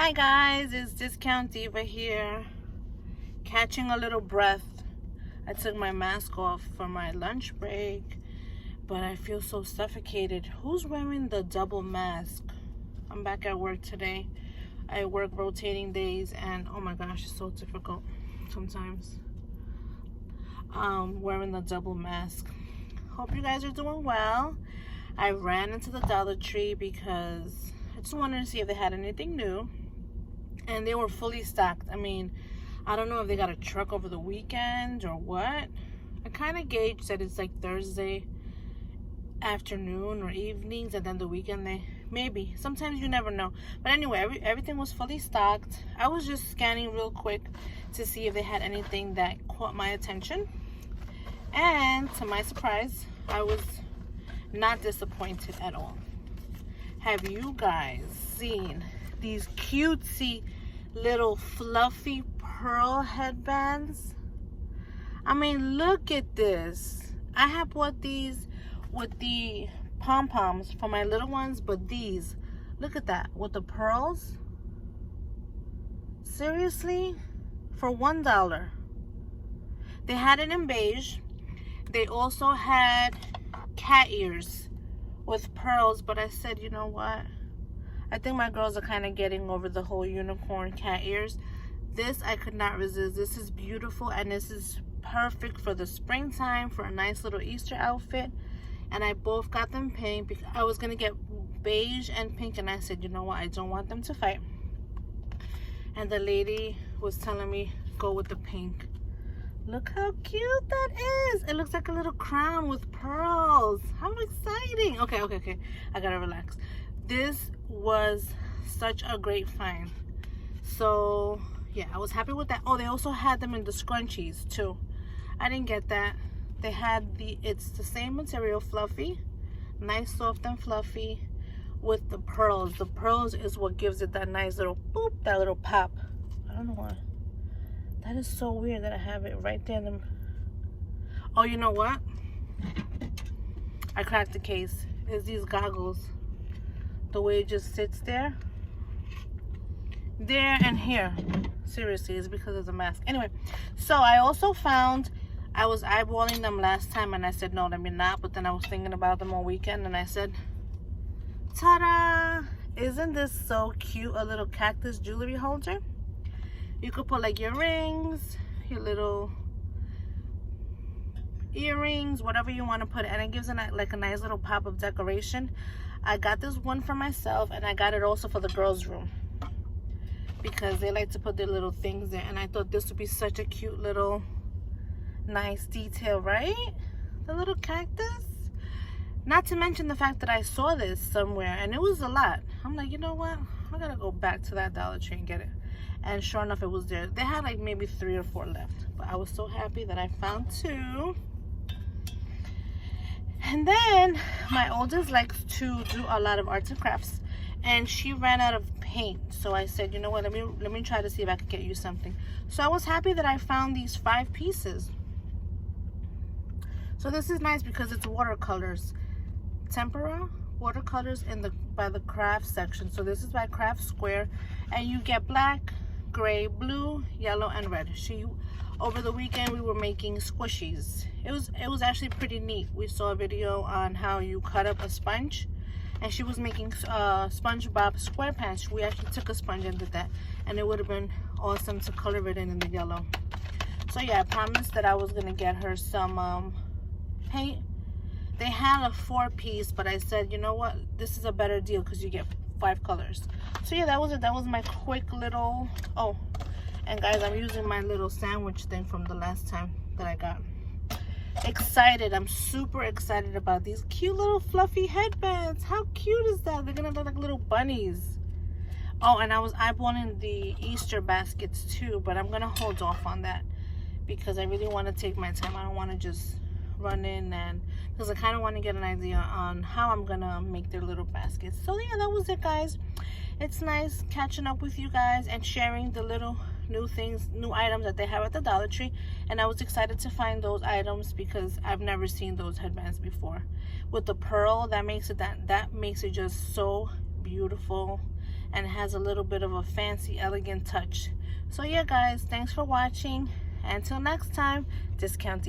Hi guys, it's Discount Diva here, catching a little breath. I took my mask off for my lunch break, but I feel so suffocated. Who's wearing the double mask? I'm back at work today. I work rotating days and oh my gosh, it's so difficult sometimes wearing the double mask. Hope you guys are doing well. I ran into the Dollar Tree because I just wanted to see if they had anything new, and they were fully stocked. I mean, I don't know if they got a truck over the weekend or what. I kind of gauged that it's like Thursday afternoon or evenings, and then the weekend they maybe. Sometimes you never know. But anyway, everything was fully stocked. I was just scanning real quick to see if they had anything that caught my attention, and to my surprise, I was not disappointed at all. Have you guys seen these cutesy little fluffy pearl headbands? I mean, look at this. I have bought these with the pom-poms for my little ones, but these, look at that, with the pearls. Seriously? For $1. They had it in beige. They also had cat ears with pearls, but I said, you know what, I think my girls are kind of getting over the whole unicorn cat ears. This I could not resist. This is beautiful, and this is perfect for the springtime, for a nice little Easter outfit. And I both got them pink because I was gonna get beige and pink, and I said, you know what, I don't want them to fight. And the lady was telling me go with the pink. Look how cute that is. It looks like a little crown with pearls. How exciting. Okay. I gotta relax. This was such a great find. So, yeah, I was happy with that. Oh, they also had them in the scrunchies, too. I didn't get that. They had it's the same material, fluffy. Nice, soft, and fluffy with the pearls. The pearls is what gives it that nice little boop, that little pop. I don't know why. That is so weird that I have it right there. Oh, you know what? I cracked the case. It's these goggles. The way it just sits there. There and here. Seriously, it's because of the mask. Anyway, so I also found, I was eyeballing them last time and I said, no, let me not. But then I was thinking about them all weekend and I said, ta-da! Isn't this so cute? A little cactus jewelry holder. You could put like your rings, your little earrings, whatever you want to put, and it gives it like a nice little pop of decoration. I got this one for myself, and I got it also for the girls' room because they like to put their little things there, and I thought this would be such a cute little nice detail, right? The little cactus. Not to mention the fact that I saw this somewhere and it was a lot. I'm like, you know what, I gotta go back to that Dollar Tree and get it. And sure enough, it was there. They had like maybe 3 or 4 left, but I was so happy that I found 2. And then my oldest likes to do a lot of arts and crafts, and she ran out of paint. So I said, you know what, let me try to see if I could get you something. So I was happy that I found these 5 pieces. So this is nice because it's watercolors, tempera watercolors by the craft section. So this is by Craft Square, and you get black, gray, blue, yellow, and red. Over the weekend we were making squishies. It was actually pretty neat. We saw a video on how you cut up a sponge, and she was making SpongeBob SquarePants. We actually took a sponge and did that, and it would have been awesome to color it in the yellow. So yeah, I promised that I was gonna get her some paint. They had a 4-piece, but I said, you know what, this is a better deal because you get 5 colors. So yeah, that was it. That was my quick little, oh, and guys, I'm using my little sandwich thing from the last time that I got. Excited. I'm super excited about these cute little fluffy headbands. How cute is that? They're gonna look like little bunnies. Oh, and I was eyeballing the Easter baskets too, but I'm gonna hold off on that because I really want to take my time. I don't want to just run in, and because I kind of want to get an idea on how I'm gonna make their little baskets. So yeah, that was it, guys. It's nice catching up with you guys and sharing the little new items that they have at the Dollar Tree. And I was excited to find those items because I've never seen those headbands before. With the pearl, that makes it just so beautiful and has a little bit of a fancy, elegant touch. So yeah guys, thanks for watching. Until next time, Discount Diva.